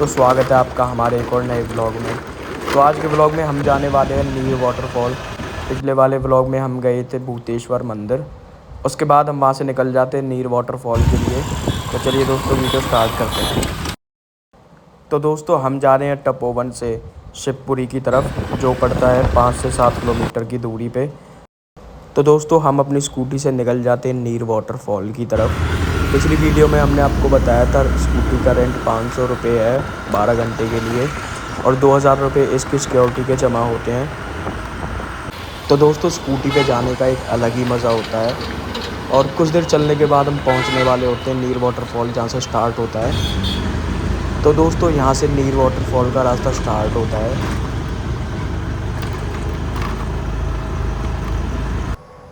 तो स्वागत है आपका हमारे एक और नए ब्लॉग में। तो आज के ब्लॉग में हम जाने वाले हैं नीर वाटरफॉल। पिछले वाले ब्लॉग में हम गए थे भूतेश्वर मंदिर, उसके बाद हम वहाँ से निकल जाते हैं नीर वाटरफॉल के लिए। तो चलिए दोस्तों वीडियो स्टार्ट करते हैं। तो दोस्तों हम जा रहे हैं तपोवन से शिवपुरी की तरफ, जो पड़ता है 5 से 7 किलोमीटर की दूरी पे। तो दोस्तों हम अपनी स्कूटी से निकल जाते हैं नीर वाटरफॉल की तरफ। पिछली वीडियो में हमने आपको बताया था स्कूटी का रेंट 500 रुपये है 12 घंटे के लिए, और 2000 रुपये इसकी सिक्योरिटी के जमा होते हैं। तो दोस्तों स्कूटी पे जाने का एक अलग ही मज़ा होता है, और कुछ देर चलने के बाद हम पहुंचने वाले होते हैं नीर वाटरफॉल, जहां से स्टार्ट होता है। तो दोस्तों यहाँ से नीर वाटरफॉल का रास्ता स्टार्ट होता है,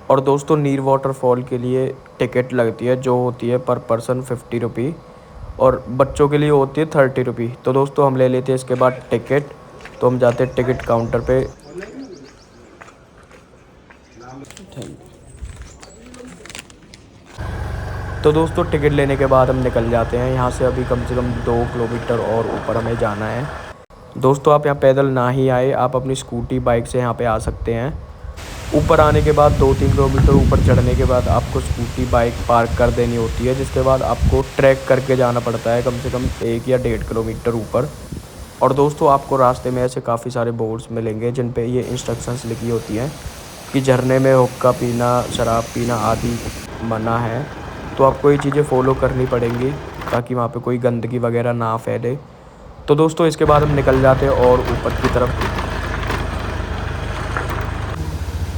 और दोस्तों नीर वाटरफॉल के लिए टिकट लगती है, जो होती है पर पर्सन 50 रुपी, और बच्चों के लिए होती है 30 रुपी। तो दोस्तों हम ले लेते हैं इसके बाद टिकट। तो हम जाते हैं टिकट काउंटर पे। तो दोस्तों टिकट लेने के बाद हम निकल जाते हैं यहाँ से। अभी कम से कम 2 किलोमीटर और ऊपर हमें जाना है। दोस्तों आप यहाँ पैदल ना ही आए, आप अपनी स्कूटी बाइक से यहाँ पे आ सकते हैं। ऊपर आने के बाद 2-3 किलोमीटर ऊपर चढ़ने के बाद आपको स्कूटी बाइक पार्क कर देनी होती है, जिसके बाद आपको ट्रैक करके जाना पड़ता है कम से कम 1 या 1.5 किलोमीटर ऊपर। और दोस्तों आपको रास्ते में ऐसे काफ़ी सारे बोर्ड्स मिलेंगे जिन पे ये इंस्ट्रक्शंस लिखी होती हैं कि झरने में हुक्का पीना, शराब पीना आदि मना है। तो आपको ये चीज़ें फॉलो करनी पड़ेंगी ताकि वहाँ पे कोई गंदगी वगैरह ना फैले। तो दोस्तों इसके बाद हम निकल जाते हैं और ऊपर की तरफ।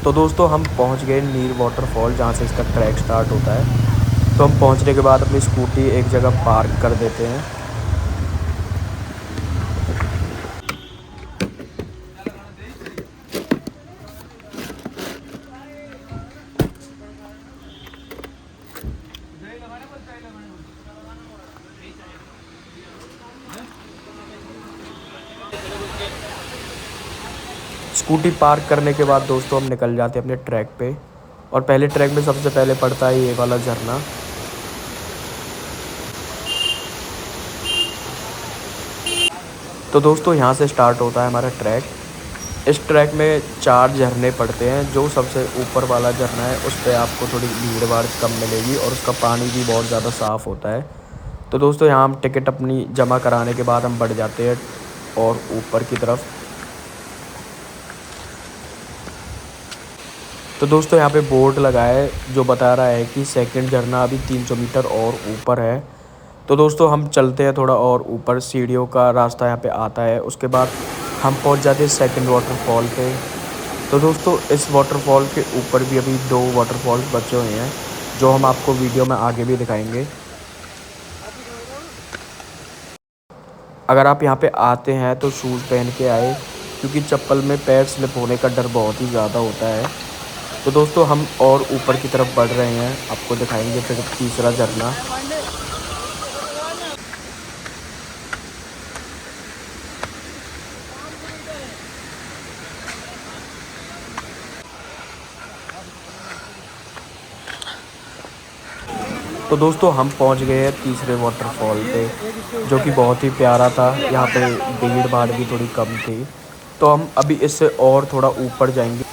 तो दोस्तों हम पहुँच गए नीर वाटरफॉल, जहाँ से इसका ट्रैक स्टार्ट होता है। तो हम पहुँचने के बाद अपनी स्कूटी एक जगह पार्क कर देते हैं। स्कूटी पार्क करने के बाद दोस्तों हम निकल जाते हैं अपने ट्रैक पे। और पहले ट्रैक में सबसे पहले पड़ता है ये वाला झरना। तो दोस्तों यहाँ से स्टार्ट होता है हमारा ट्रैक। इस ट्रैक में 4 झरने पड़ते हैं। जो सबसे ऊपर वाला झरना है उस पर आपको थोड़ी भीड़ भाड़ कम मिलेगी, और उसका पानी भी बहुत ज़्यादा साफ़ होता है। तो दोस्तों यहाँ हम टिकट अपनी जमा कराने के बाद हम बढ़ जाते हैं और ऊपर की तरफ। तो दोस्तों यहाँ पे बोर्ड लगा है जो बता रहा है कि सेकंड झरना अभी 300 मीटर और ऊपर है। तो दोस्तों हम चलते हैं थोड़ा और ऊपर, सीढ़ियों का रास्ता यहाँ पे आता है। उसके बाद हम पहुँच जाते हैं सेकंड वाटरफॉल पे। तो दोस्तों इस वाटरफॉल के ऊपर भी अभी 2 वाटरफॉल्स बचे हुए हैं, जो हम आपको वीडियो में आगे भी दिखाएंगे। अगर आप यहाँ पे आते हैं तो शूज़ पहन के आए, क्योंकि चप्पल में पैर स्लिप होने का डर बहुत ही ज़्यादा होता है। तो दोस्तों हम और ऊपर की तरफ बढ़ रहे हैं, आपको दिखाएंगे फिर तीसरा झरना। तो दोस्तों हम पहुंच गए हैं तीसरे वाटरफॉल पे, जो कि बहुत ही प्यारा था। यहाँ पे भीड़ भाड़ भी थोड़ी कम थी। तो हम अभी इससे और थोड़ा ऊपर जाएंगे।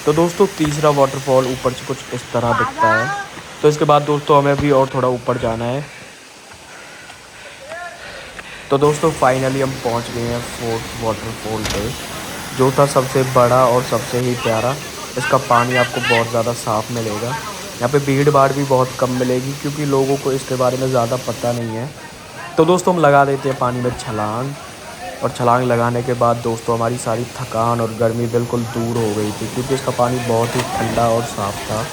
तो दोस्तों तीसरा वाटरफॉल ऊपर से कुछ इस तरह दिखता है। तो इसके बाद दोस्तों हमें भी और थोड़ा ऊपर जाना है। तो दोस्तों फाइनली हम पहुंच गए हैं 4th वाटरफॉल पे, जो था सबसे बड़ा और सबसे ही प्यारा। इसका पानी आपको बहुत ज़्यादा साफ़ मिलेगा। यहाँ पे भीड़ भाड़ भी बहुत कम मिलेगी, क्योंकि लोगों को इसके बारे में ज़्यादा पता नहीं है। तो दोस्तों हम लगा देते हैं पानी में छलांग, और छलांग लगाने के बाद दोस्तों हमारी सारी थकान और गर्मी बिल्कुल दूर हो गई थी, क्योंकि इसका पानी बहुत ही ठंडा और साफ़ था।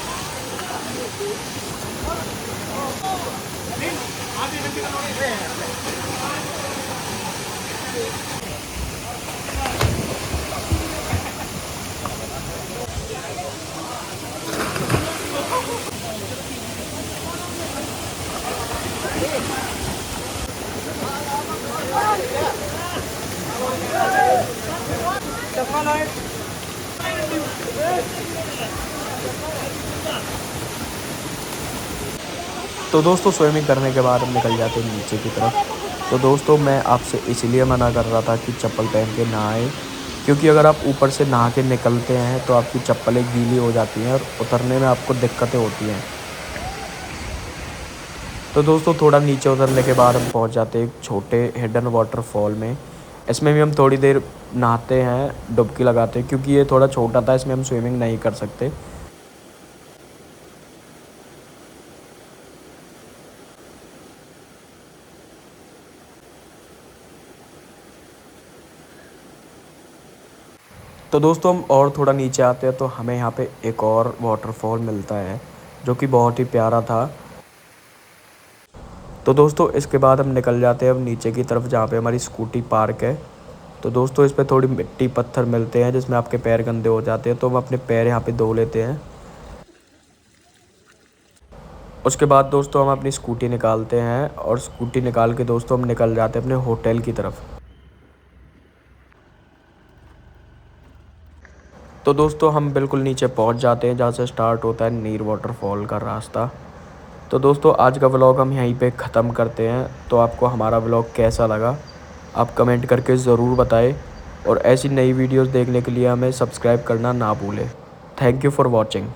तो दोस्तों स्विमिंग करने के बाद हम निकल जाते हैं नीचे की तरफ। तो दोस्तों मैं आपसे इसलिए मना कर रहा था कि चप्पल पहन के ना आए, क्योंकि अगर आप ऊपर से नहा के निकलते हैं तो आपकी चप्पलें गीली हो जाती हैं और उतरने में आपको दिक्कतें होती हैं। तो दोस्तों थोड़ा नीचे उतरने के बाद हम पहुंच जाते हैं एक छोटे हिडन वाटरफॉल में। इसमें भी हम थोड़ी देर नहाते हैं, डुबकी लगाते हैं, क्योंकि ये थोड़ा छोटा था, इसमें हम स्विमिंग नहीं कर सकते। तो दोस्तों हम और थोड़ा नीचे आते हैं तो हमें यहाँ पे एक और वाटरफॉल मिलता है जो कि बहुत ही प्यारा था। तो दोस्तों इसके बाद हम निकल जाते हैं अब नीचे की तरफ जहाँ पे हमारी स्कूटी पार्क है। तो दोस्तों इस पे थोड़ी मिट्टी पत्थर मिलते हैं जिसमें आपके पैर गंदे हो जाते हैं, तो हम अपने पैर यहाँ पे धो लेते हैं। उसके बाद दोस्तों हम अपनी स्कूटी निकालते हैं और स्कूटी निकाल के दोस्तों हम निकल जाते हैं अपने होटल की तरफ। तो दोस्तों हम बिल्कुल नीचे पहुंच जाते हैं जहाँ से स्टार्ट होता है नीर वाटरफॉल का रास्ता। तो दोस्तों आज का व्लॉग हम यहीं पे ख़त्म करते हैं। तो आपको हमारा व्लॉग कैसा लगा आप कमेंट करके ज़रूर बताएं, और ऐसी नई वीडियोस देखने के लिए हमें सब्सक्राइब करना ना भूलें। Thank you for watching.